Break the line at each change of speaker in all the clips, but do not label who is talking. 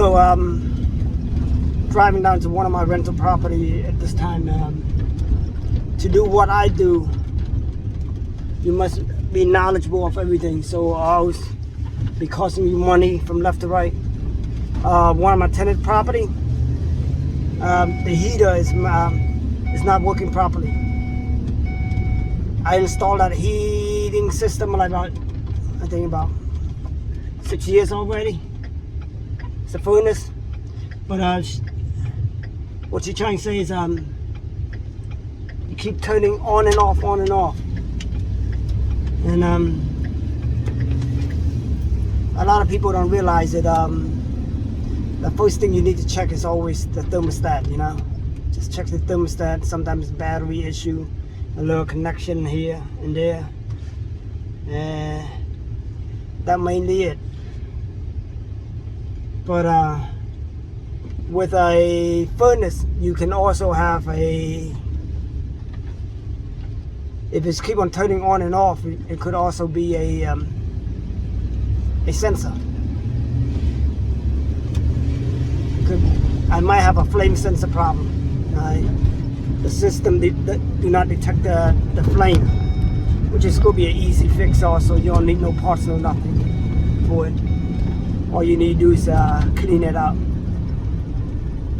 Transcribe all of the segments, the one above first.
So driving down to one of my rental property at this time, to do what I do, you must be knowledgeable of everything. So I always be costing you money from left to right. One of my tenant property, the heater is not working properly. I installed that heating system like I think about 6 years already. It's a furnace, but what you're trying to say is you keep turning on and off, and a lot of people don't realize that the first thing you need to check is always the thermostat. You know, just check the thermostat. Sometimes battery issue, a little connection here and there, and that mainly it. But with a furnace, you can also have if it's keep on turning on and off, it could also be a sensor. I might have a flame sensor problem. The system do not detect the flame, which is going to be an easy fix also. You don't need no parts, no nothing for it. All you need to do is clean it up.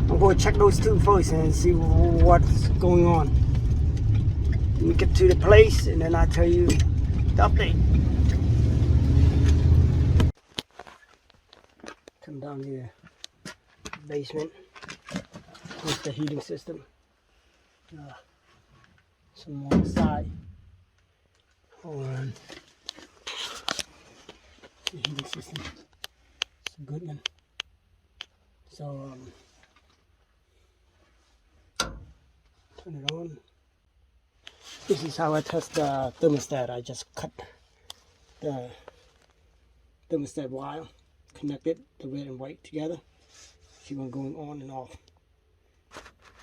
I'm going to check those two first and see what's going on. Let me get to the place and then I'll tell you the update. Come down here, basement. Here's the heating system. Some more on the side. Hold on. The heating system. It's a good one. So turn it on. This is how I test the thermostat. I just cut the thermostat wire, connected the red and white together. See one going on and off.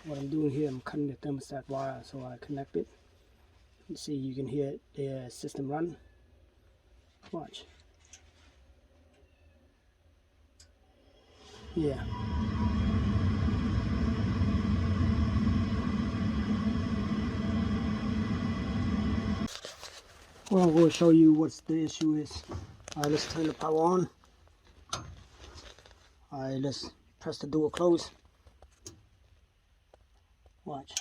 What I'm doing here, I'm cutting the thermostat wire, so I connect it. You see, you can hear the system run. Watch. Yeah. Well, I'm going to show you what the issue is. Alright, let's turn the power on. Alright, let's press the door close. Watch.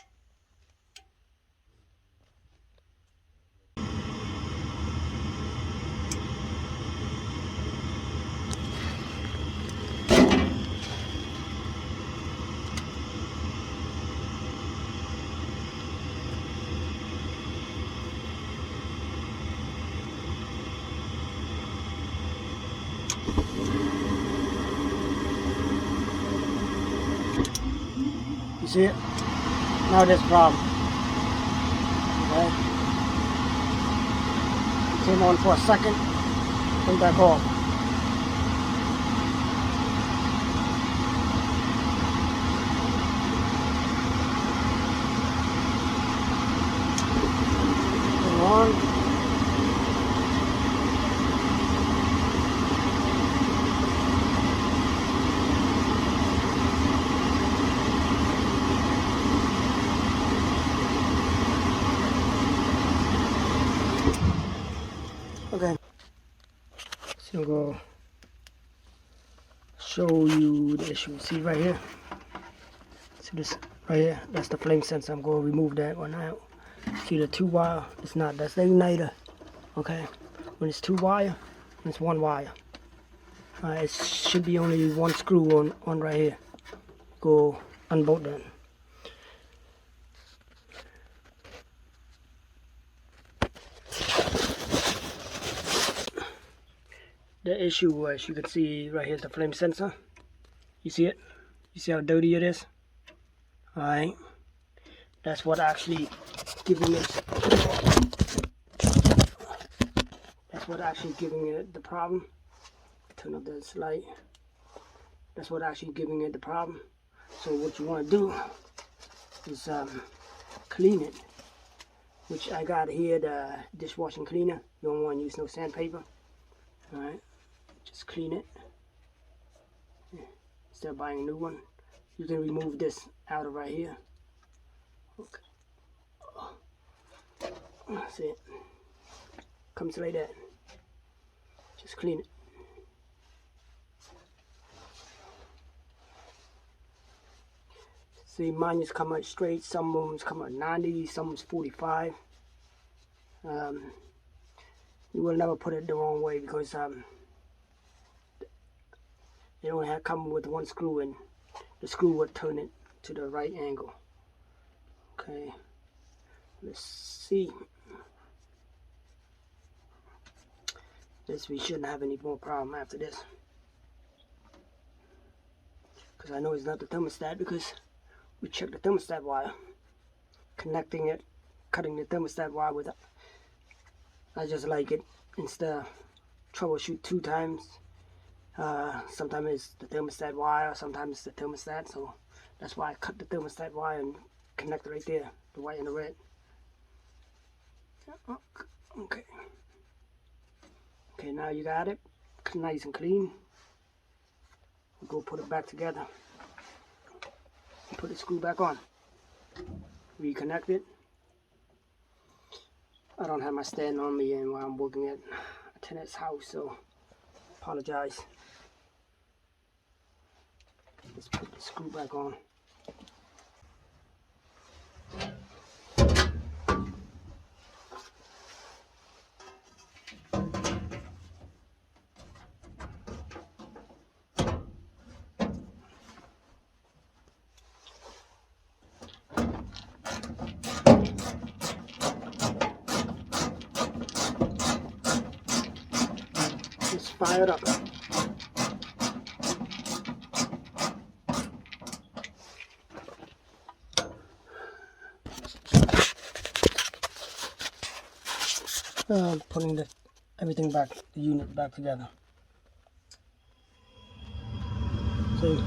You see it? Now there's a problem. Okay. It came on for a second, came back off. Turn on. Okay, so I'm going to show you the issue. See right here? See this right here? That's the flame sensor. I'm going to remove that one out. See the two wire? It's not. That's the igniter. Okay, when it's two wire, it's one wire. It should be only one screw on right here. Go unbolt that. The issue, as you can see right here, is the flame sensor. You see it? You see how dirty it is? Alright. That's what actually giving it. That's what actually giving it the problem. Turn up this light. That's what actually giving it the problem. So what you want to do is clean it. Which I got here, the dishwashing cleaner. You don't want to use no sandpaper. Alright. Just clean it. instead of buying a new one. You can remove this out of right here. Okay. That's it. Comes like that. Just clean it. See, mine just come out straight. Some of them come out 90, some is 45. You will never put it the wrong way because they only have come with one screw, and the screw would turn it to the right angle. Okay, let's see. This, we shouldn't have any more problem after this, because I know it's not the thermostat, because we checked the thermostat wire, connecting it, cutting the thermostat wire with it. I just like it instead of troubleshoot 2 times. Sometimes it's the thermostat wire, sometimes it's the thermostat, so that's why I cut the thermostat wire and connect it right there, the white and the red. Okay. Okay, now you got it nice and clean. We'll go put it back together. Put the screw back on. Reconnect it. I don't have my stand on me and while I'm working at a tenant's house, so apologize. Let's put the screw back on. Just fire it up. Putting everything back, the unit back together. See,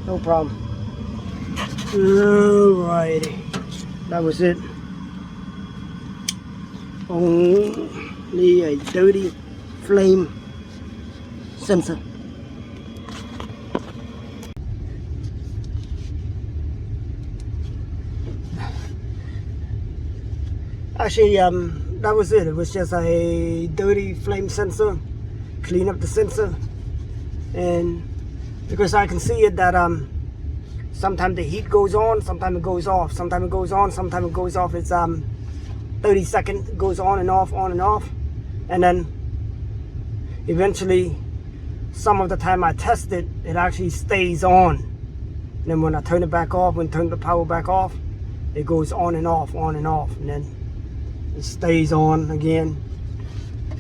no problem. Alrighty, that was it. Only a dirty flame sensor. Actually, that was it. It was just a dirty flame sensor. Clean up the sensor, and because I can see it that sometimes the heat goes on, sometimes it goes off, sometimes it goes on, sometimes it goes off. It's 30 seconds, it goes on and off, and then eventually, some of the time I test it, it actually stays on. And then when I turn it back off, when I turn the power back off, it goes on and off, and then it stays on again.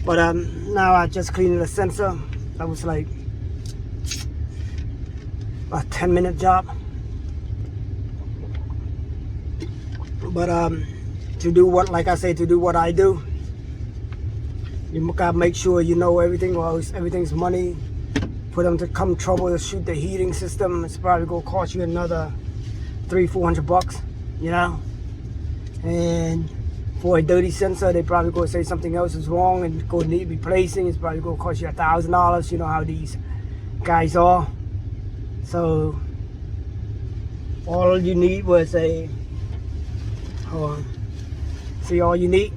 But now I just cleaned the sensor. That was like a 10-minute job. But to do what, like I say, to do what I do, you gotta make sure you know everything, or else everything's money. For them to come troubleshoot the heating system, it's probably gonna cost you another $300-400 bucks, you know. And for a dirty sensor, they probably gonna say something else is wrong and go need replacing. It's probably gonna cost you $1,000. You know how these guys are. So all you need was a, see, all you need,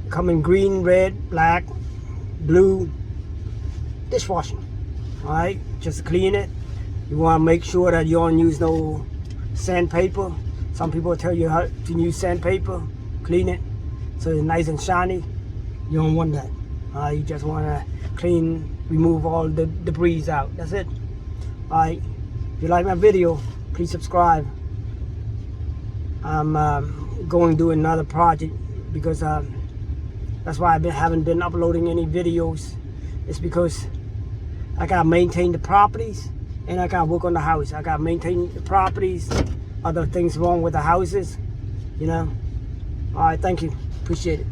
come in green, red, black, blue dishwashing. All right, just to clean it. You want to make sure that you don't use no sandpaper. Some people tell you how to use sandpaper, clean it so it's nice and shiny. You don't want that. You just want to clean, remove all the debris out. That's it. All right. If you like my video, please subscribe. I'm going to do another project because that's why I haven't been uploading any videos. It's because I gotta maintain the properties and I gotta work on the house. I gotta maintain the properties, other things wrong with the houses, you know. All right, thank you, appreciate it.